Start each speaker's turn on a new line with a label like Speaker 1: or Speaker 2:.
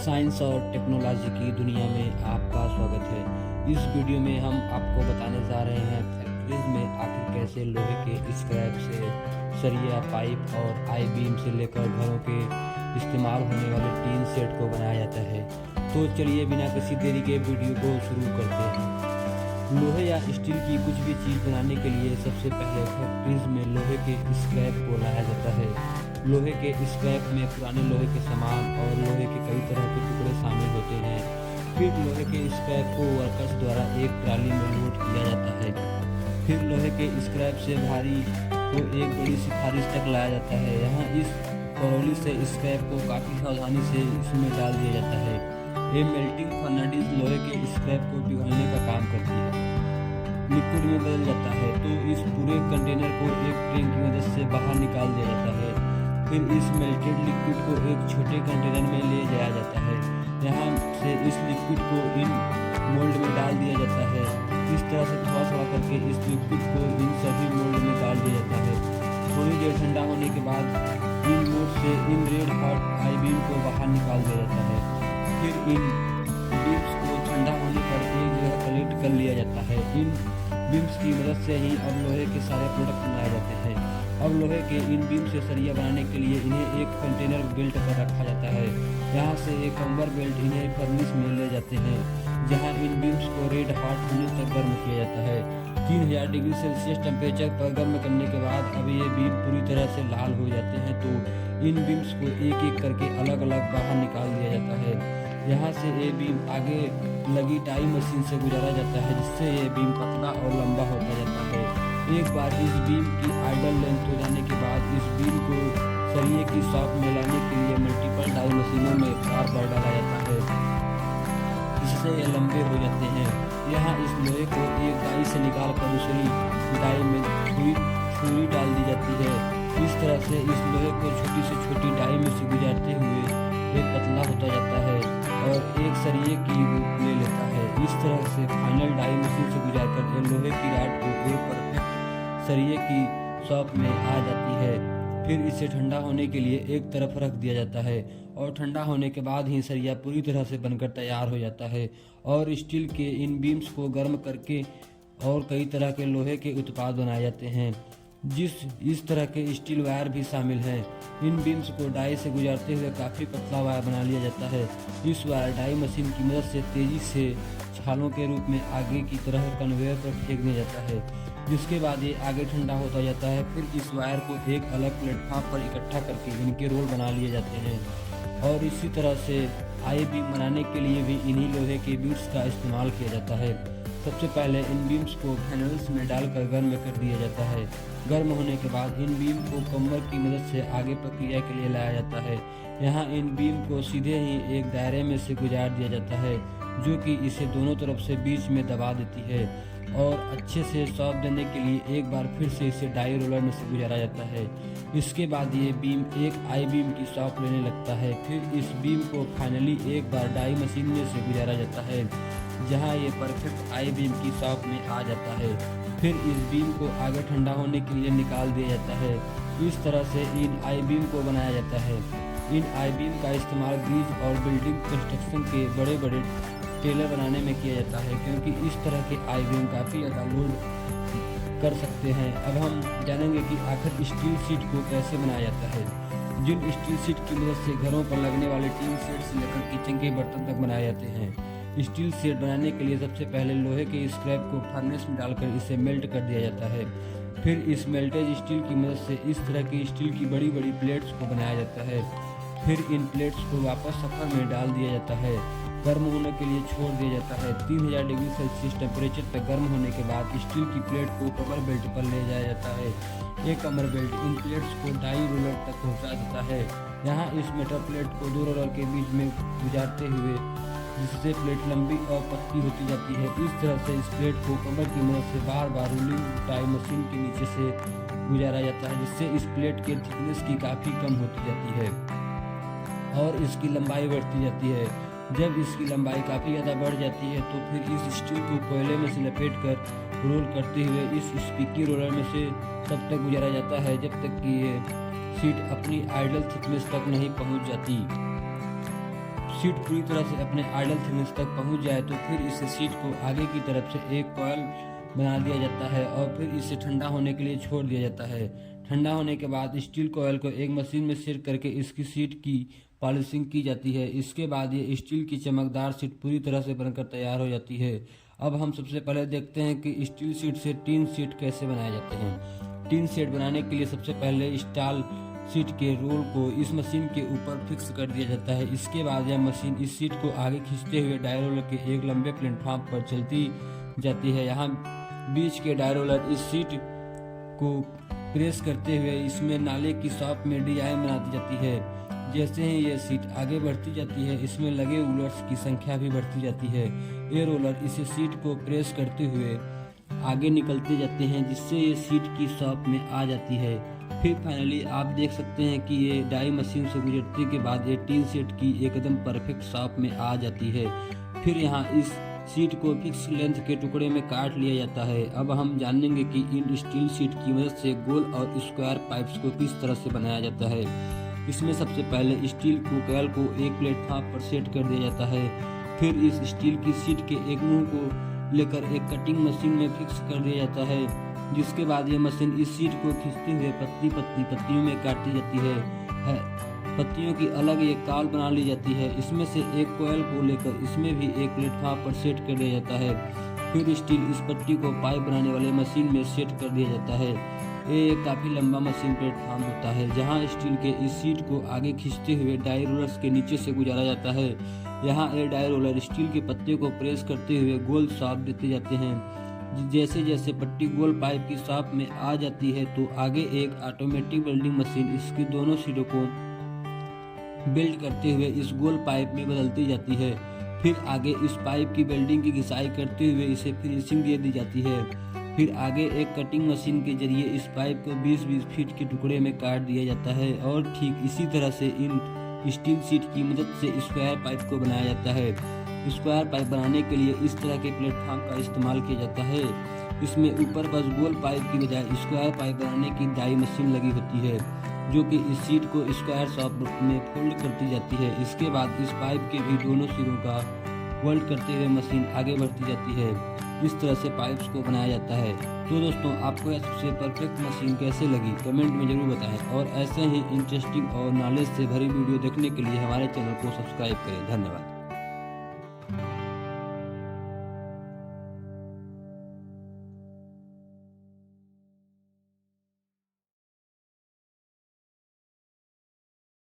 Speaker 1: Science और technology की दुनिया में आपका स्वागत है। इस वीडियो में हम आपको बताने जा रहे हैं फैक्ट्रीज में आखिर कैसे लोहे के स्क्रैप से सरिया, पाइप और आई बीम से लेकर घरों के इस्तेमाल होने वाले टीन सेट को बनाया जाता है। तो चलिए बिना किसी देरी के वीडियो को शुरू करते हैं। लोहे या स्टील की कुछ भी चीज़ बनाने के लिए सबसे पहले फैक्ट्रीज में लोहे के स्क्रैप को लाया जाता है। लोहे के स्क्रैप में पुराने लोहे के सामान और लोहे के कई तरह के टुकड़े शामिल होते हैं। फिर लोहे के स्क्रैप को वर्कर्स द्वारा एक ट्राली में लोड किया जाता है। फिर लोहे के स्क्रैप से भारी को एक बड़ी सी खारिज तक लाया जाता है। यहाँ इस करौली से स्क्रैप को काफ़ी सावधानी से इसमें डाल दिया जाता है। ये मेल्टिंग फर्नेस लोहे के स्क्रैप को पिघलने का काम करती है, लिक्विड में बदल जाता है। तो इस पूरे कंटेनर को एक ट्रेन की मदद से बाहर निकाल दिया जाता है। फिर इस मेल्टेड लिक्विड को एक छोटे कंटेनर में ले जाया जाता है। यहाँ से इस लिक्विड को इन मोल्ड में डाल दिया जाता है। इस तरह से थोड़ा थोड़ा करके इस लिक्विड को इन सभी मोल्ड में डाल दिया जाता है। थोड़ी देर ठंडा होने के बाद इन मोल्ड से in red hot I beam को बाहर निकाल दिया जाता है। फिर इन बीम्स को ठंडा होने पर एक जगह कलेक्ट कर लिया जाता है। इन बीम्स की मदद से ही अब लोहे के सारे प्रोडक्ट बनाए जाते हैं। अब लोहे के इन बीम से सरिया बनाने के लिए इन्हें एक कंटेनर बेल्ट पर रखा जाता है। यहाँ से एक कंबर बेल्ट इन्हें फर्नेस में ले जाते हैं, जहाँ इन बीम्स को रेड हॉट होने तक गर्म किया जाता है। 3000 डिग्री सेल्सियस टेम्परेचर पर गर्म करने के बाद अब ये बीम पूरी तरह से लाल हो जाते हैं। तो इन बीम्स को एक एक करके अलग अलग बाहर निकाल दिया जाता है। यहाँ से ये बीम आगे लगी टाई मशीन से गुजारा जाता है, जिससे ये बीम पतला और लंबा होता जाता है। एक बार इस बीम की आइडल लेंथ हो जाने के बाद इस बीम को सरिये की शॉप में लाने के लिए मल्टीपल डाई मशीनों में बार बार डाला जाता है, जिससे ये लंबे हो जाते हैं। यहाँ इस लोहे को एक डाई से निकाल कर दूसरी डाई में छुरी डाल दी जाती है। इस तरह से इस लोहे को छोटी से छोटी डाई में से गुजारते हुए एक पतला होता जाता है और एक सरिये की रूप ले लेता है। इस तरह से फाइनल डाई मशीन से गुजारकर ये लोहे की राड को एक परफेक्ट सरिये की शॉप में आ जाती है। फिर इसे ठंडा होने के लिए एक तरफ रख दिया जाता है और ठंडा होने के बाद ही सरिया पूरी तरह से बनकर तैयार हो जाता है। और स्टील के इन बीम्स को गर्म करके और कई तरह के लोहे के उत्पाद बनाए जाते हैं, इस तरह के स्टील वायर भी शामिल हैं। इन बीम्स को डाई से गुजारते हुए काफ़ी पतला वायर बना लिया जाता है। इस वायर डाई मशीन की मदद से तेज़ी से छालों के रूप में आगे की तरह कन्वेयर पर फेंक दिया जाता है, जिसके बाद ये आगे ठंडा होता जाता है। फिर इस वायर को एक अलग प्लेटफॉर्म पर इकट्ठा करके इनके रोल बना लिए जाते हैं। और इसी तरह से आई बीम बनाने के लिए भी इन्हीं लोहे के बीट्स का इस्तेमाल किया जाता है। सबसे पहले इन बीम्स को फैनल्स में डालकर गर्म कर दिया जाता है। गर्म होने के बाद इन बीम को कमर की मदद से आगे प्रक्रिया के लिए लाया जाता है। यहाँ इन बीम को सीधे ही एक दायरे में से गुजार दिया जाता है, जो कि इसे दोनों तरफ से बीच में दबा देती है। और अच्छे से सौंप देने के लिए एक बार फिर से इसे डाई रोलर में से गुजारा जाता है। इसके बाद ये बीम एक आई बीम की शॉप लेने लगता है। फिर इस बीम को फाइनली एक बार डाई मशीन में से गुजारा जाता है, जहां ये परफेक्ट आई बीम की शॉप में आ जाता है। फिर इस बीम को आगे ठंडा होने के लिए निकाल दिया जाता है। इस तरह से इन आई बीम को बनाया जाता है। इन आई बीम का इस्तेमाल ब्रिज और बिल्डिंग कंस्ट्रक्शन के बड़े बड़े टेलर बनाने में किया जाता है, क्योंकि इस तरह के आई बीम काफ़ी ज़्यादा लोड कर सकते हैं। अब हम जानेंगे कि आखिर स्टील सीट को कैसे बनाया जाता है। जिन स्टील सीट की मदद से घरों पर लगने वाले टीन सेट से लेकर किचन के बर्तन तक बनाए जाते हैं। स्टील सेट बनाने के लिए सबसे पहले लोहे के स्क्रैप को फर्नेस में डालकर इसे मेल्ट कर दिया जाता है। फिर इस मेल्टेज स्टील की मदद से इस तरह की स्टील की बड़ी बड़ी प्लेट्स को बनाया जाता है। फिर इन प्लेट्स को वापस सफ़र में डाल दिया जाता है, गर्म होने के लिए छोड़ दिया जाता है। 3000 डिग्री सेल्सियस टेम्परेचर पर गर्म होने के बाद स्टील की प्लेट को कमर बेल्ट पर ले जाया जाता है। एक कमर बेल्ट इन प्लेट्स को डाई रोलर तक पहुंचा देता है। यहाँ इस मेटल प्लेट को दो रोलर के बीच में गुजारते हुए, जिससे प्लेट लंबी और पतली होती जाती है। इस तरह से इस प्लेट को कमर की मदद से बार बार रोलिंग डाई मशीन के नीचे से गुजारा जाता है, जिससे इस प्लेट के थिकनेस की काफ़ी कम होती जाती है और इसकी लंबाई बढ़ती जाती है। जब इसकी लंबाई काफ़ी ज़्यादा बढ़ जाती है तो फिर इस स्टील को कोयले में से लपेट कर रोल करते हुए इस स्पीकी रोलर में से तब तक गुजारा जाता है जब तक कि ये सीट अपनी आइडल थिकनेस तक नहीं पहुंच जाती। सीट पूरी तरह से अपने आइडल थिकनेस तक पहुंच जाए तो फिर इस सीट को आगे की तरफ से एक कॉइल बना दिया जाता है और फिर इसे ठंडा होने के लिए छोड़ दिया जाता है। ठंडा होने के बाद स्टील कॉइल को एक मशीन में सेट करके इसकी सीट की पॉलिशिंग की जाती है। इसके बाद ये स्टील की चमकदार सीट पूरी तरह से बनकर तैयार हो जाती है। अब हम सबसे पहले देखते हैं कि स्टील सीट से टीन सीट कैसे बनाए जाते हैं। टीन सीट बनाने के लिए सबसे पहले स्टाल सीट के रोल को इस मशीन के ऊपर फिक्स कर दिया जाता है। इसके बाद यह मशीन इस सीट को आगे खींचते हुए डाई रोलर के एक लंबे प्लेटफॉर्म पर चलती जाती है। यहाँ बीच के डाई रोलर इस सीट को प्रेस करते हुए इसमें नाले की शॉप में डिजाइन बनाती जाती है। जैसे ही यह सीट आगे बढ़ती जाती है इसमें लगे रोलर्स की संख्या भी बढ़ती जाती है। ये रोलर इस सीट को प्रेस करते हुए आगे निकलते जाते हैं जिससे ये सीट की शॉप में आ जाती है। फिर फाइनली आप देख सकते हैं कि ये डाई मशीन से गुजरने के बाद ये टीन सीट की एकदम परफेक्ट शॉप में आ जाती है। फिर यहाँ इस सीट को फिक्स लेंथ के टुकड़े में काट लिया जाता है। अब हम जानेंगे कि इन स्टील सीट की मदद से गोल और स्क्वायर पाइप्स को किस तरह से बनाया जाता है। इसमें सबसे पहले स्टील कॉइल को एक प्लेटफॉर्म पर सेट कर दिया जाता है। फिर इस स्टील की सीट के एक मुंह को लेकर एक कटिंग मशीन में फिक्स कर दिया जाता है, जिसके बाद ये मशीन इस सीट को खींचते हुए पत्तियों में काटी जाती है। पत्तियों की अलग एक कॉइल बना ली जाती है। इसमें से एक कॉइल को लेकर इसमें भी एक प्लेटफॉर्म पर सेट कर दिया जाता है। फिर स्टील इस पट्टी को पाइप बनाने वाले मशीन में सेट कर दिया जाता है। ये एक काफ़ी लंबा मशीन प्लेटफॉर्म होता है जहां स्टील के इस सीट को आगे खींचते हुए डाई रोलर्स के नीचे से गुजारा जाता है। यहाँ ये डाई रोलर स्टील के पत्ते को प्रेस करते हुए गोल शॉप देते जाते हैं। जैसे जैसे पट्टी गोल पाइप की शॉप में आ जाती है तो आगे एक ऑटोमेटिक वेल्डिंग मशीन इसकी दोनों सिरों को बेल्ट करते हुए इस गोल पाइप में बदलती जाती है। फिर आगे इस पाइप की वेल्डिंग की घिसाई करते हुए इसे फिनिशिंग दे दी जाती है। फिर आगे एक कटिंग मशीन के जरिए इस पाइप को 20-20 फीट के टुकड़े में काट दिया जाता है और ठीक इसी तरह से इन स्टील सीट की मदद से स्क्वायर पाइप को बनाया जाता है। स्क्वायर पाइप बनाने के लिए इस तरह के प्लेटफॉर्म का इस्तेमाल किया जाता है। इसमें ऊपर बस गोल पाइप की बजाय स्क्वायर पाइप बनाने की डाई मशीन लगी होती है जो कि इस सीट को स्क्वायर शॉप में फोल्ड करती जाती है। इसके बाद इस पाइप के भी दोनों सिरों का वेल्ड करते हुए मशीन आगे बढ़ती जाती है। इस तरह से पाइप्स को बनाया जाता है। तो दोस्तों, आपको यह सबसे परफेक्ट मशीन कैसे लगी कमेंट में जरूर बताएं और ऐसे ही इंटरेस्टिंग और नॉलेज से भरी वीडियो देखने के लिए हमारे चैनल को सब्सक्राइब करें। धन्यवाद।